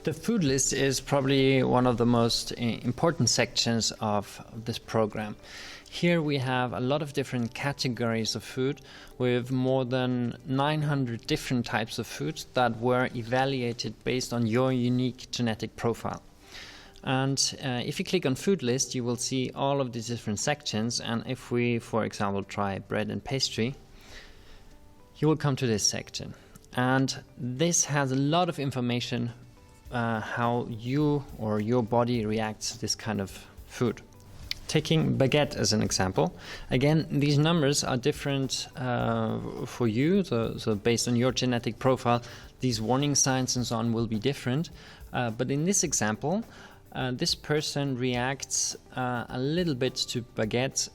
The food list is probably one of the most important sections of this program. Here we have a lot of different categories of food with more than 900 different types of foods that were evaluated based on your unique genetic profile. And if you click on food list, you will see all of these different sections. And if we, for example, try bread and pastry, you will come to this section. And this has a lot of information how you or your body reacts to this kind of food. Taking baguette as an example, again, these numbers are different for you, so based on your genetic profile, these warning signs and so on will be different. But in this example, this person reacts a little bit to baguette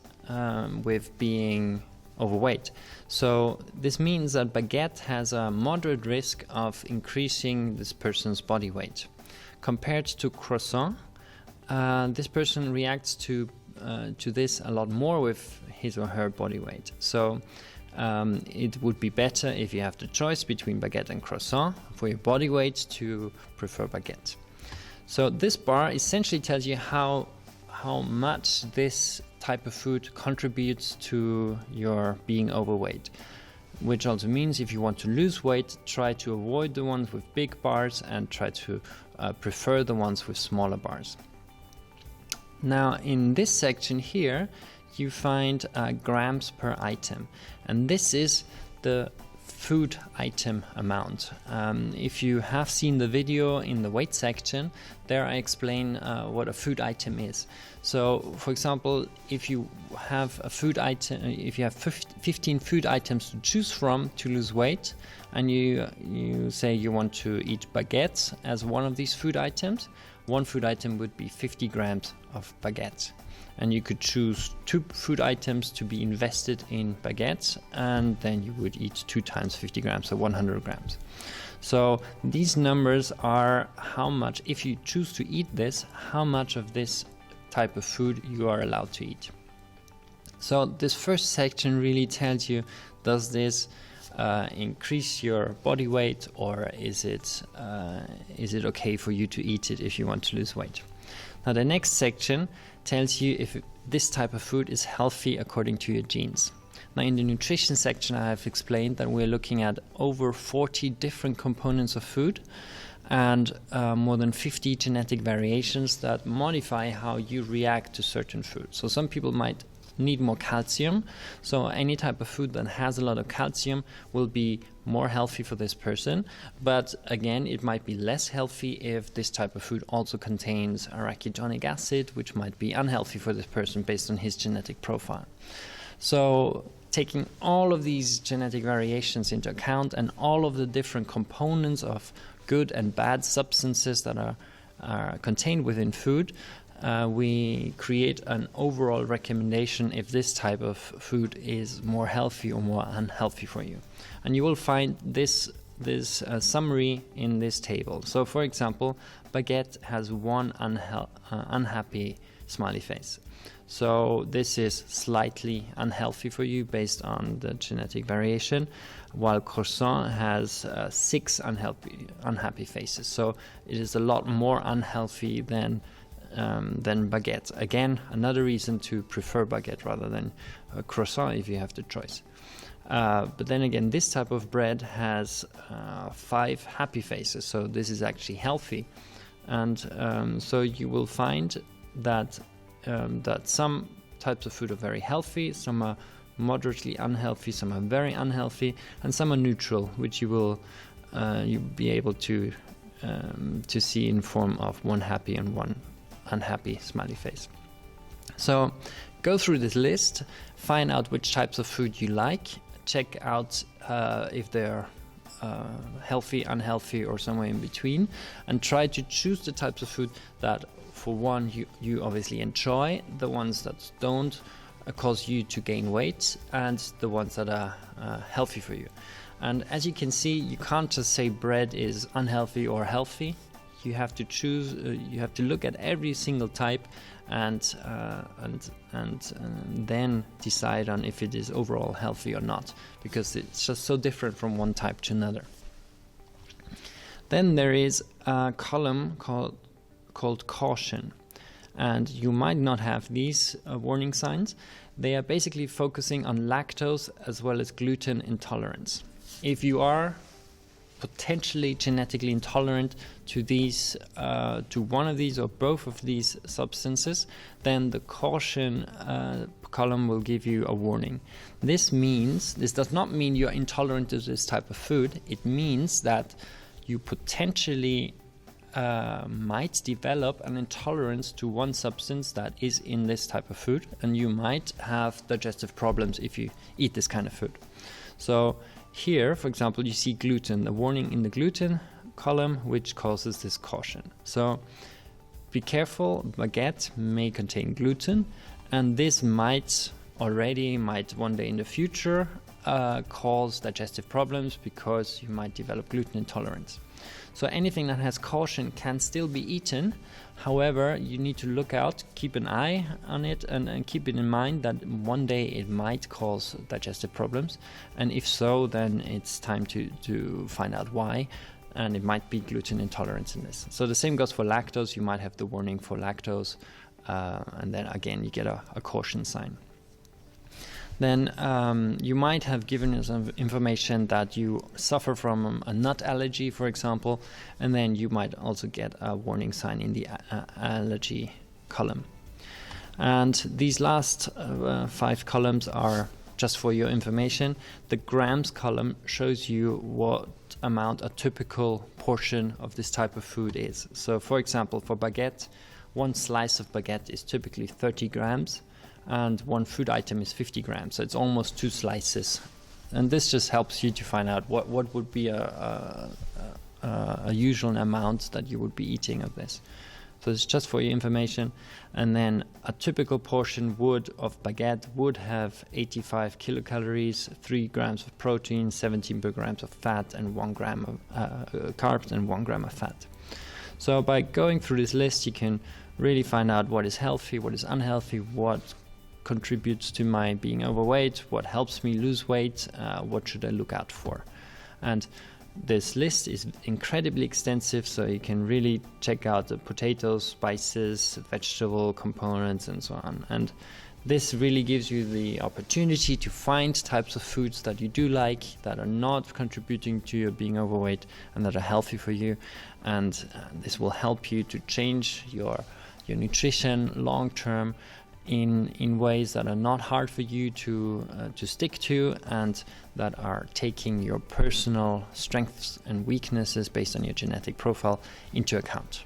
with being overweight. So this means that baguette has a moderate risk of increasing this person's body weight. Compared to croissant, this person reacts to this a lot more with his or her body weight. So it would be better if you have the choice between baguette and croissant for your body weight to prefer baguette. So this bar essentially tells you how much this type of food contributes to your being overweight, which also means if you want to lose weight, try to avoid the ones with big bars and try to prefer the ones with smaller bars. Now in this section here you find grams per item, and this is the food item amount. If you have seen the video in the weight section, there I explain what a food item is. So for example, if you have a food item, if you have 15 food items to choose from to lose weight, and you say you want to eat baguettes as one of these food items, one food item would be 50 grams of baguettes. And you could choose 2 food items to be invested in baguettes, and then you would eat 2 times 50 grams, so 100 grams. So these numbers are how much, if you choose to eat this, how much of this type of food you are allowed to eat. So this first section really tells you, does this increase your body weight, or is it okay for you to eat it if you want to lose weight? Now the next section tells you if this type of food is healthy according to your genes. Now in the nutrition section I have explained that we're looking at over 40 different components of food and more than 50 genetic variations that modify how you react to certain foods. So some people might need more calcium, so any type of food that has a lot of calcium will be more healthy for this person, but again it might be less healthy if this type of food also contains arachidonic acid, which might be unhealthy for this person based on his genetic profile. So taking all of these genetic variations into account and all of the different components of good and bad substances that are contained within food, we create an overall recommendation if this type of food is more healthy or more unhealthy for you. And you will find this summary in this table. So for example, baguette has one unhappy smiley face. So this is slightly unhealthy for you based on the genetic variation, while croissant has 6 unhappy faces. So it is a lot more unhealthy than baguette. Again, another reason to prefer baguette rather than croissant if you have the choice. But then again, this type of bread has 5 happy faces, so this is actually healthy. And so you will find that some types of food are very healthy, some are moderately unhealthy, some are very unhealthy, and some are neutral, which you'll be able to see in form of one happy and one unhappy smiley face. So go through this list, find out which types of food you like, check out if they're healthy, unhealthy, or somewhere in between, and try to choose the types of food that, for one, you obviously enjoy, the ones that don't cause you to gain weight, and the ones that are healthy for you. And as you can see, you can't just say bread is unhealthy or healthy. You have to choose. You have to look at every single type, and then decide on if it is overall healthy or not, because it's just so different from one type to another. Then there is a column called caution, and you might not have these warning signs. They are basically focusing on lactose as well as gluten intolerance. If you are potentially genetically intolerant to these, to one of these or both of these substances, then the caution column will give you a warning. This does not mean you're intolerant to this type of food. It means that you potentially might develop an intolerance to one substance that is in this type of food, and you might have digestive problems if you eat this kind of food. So here, for example, you see gluten, the warning in the gluten column, which causes this caution. So be careful, baguette may contain gluten, and this might one day in the future cause digestive problems because you might develop gluten intolerance. So anything that has caution can still be eaten. However, you need to look out, keep an eye on it, and keep it in mind that one day it might cause digestive problems. And if so, then it's time to find out why. And it might be gluten intolerance in this. So the same goes for lactose. You might have the warning for lactose. And then again, you get a caution sign. Then you might have given us some information that you suffer from a nut allergy, for example, and then you might also get a warning sign in the allergy column. And these last 5 columns are just for your information. The grams column shows you what amount a typical portion of this type of food is. So for example, for baguette, one slice of baguette is typically 30 grams. And one food item is 50 grams, so it's almost 2 slices. And this just helps you to find out what would be a usual amount that you would be eating of this. So it's just for your information. And then a typical portion of baguette would have 85 kilocalories, 3 grams of protein, 17 grams of fat, and 1 gram of carbs, and 1 gram of fat. So by going through this list, you can really find out what is healthy, what is unhealthy, what contributes to my being overweight, what helps me lose weight, what should I look out for. And this list is incredibly extensive, so you can really check out the potatoes, spices, vegetable components, and so on. And this really gives you the opportunity to find types of foods that you do like, that are not contributing to your being overweight, and that are healthy for you. And this will help you to change your nutrition long term in ways that are not hard for you to stick to, and that are taking your personal strengths and weaknesses based on your genetic profile into account.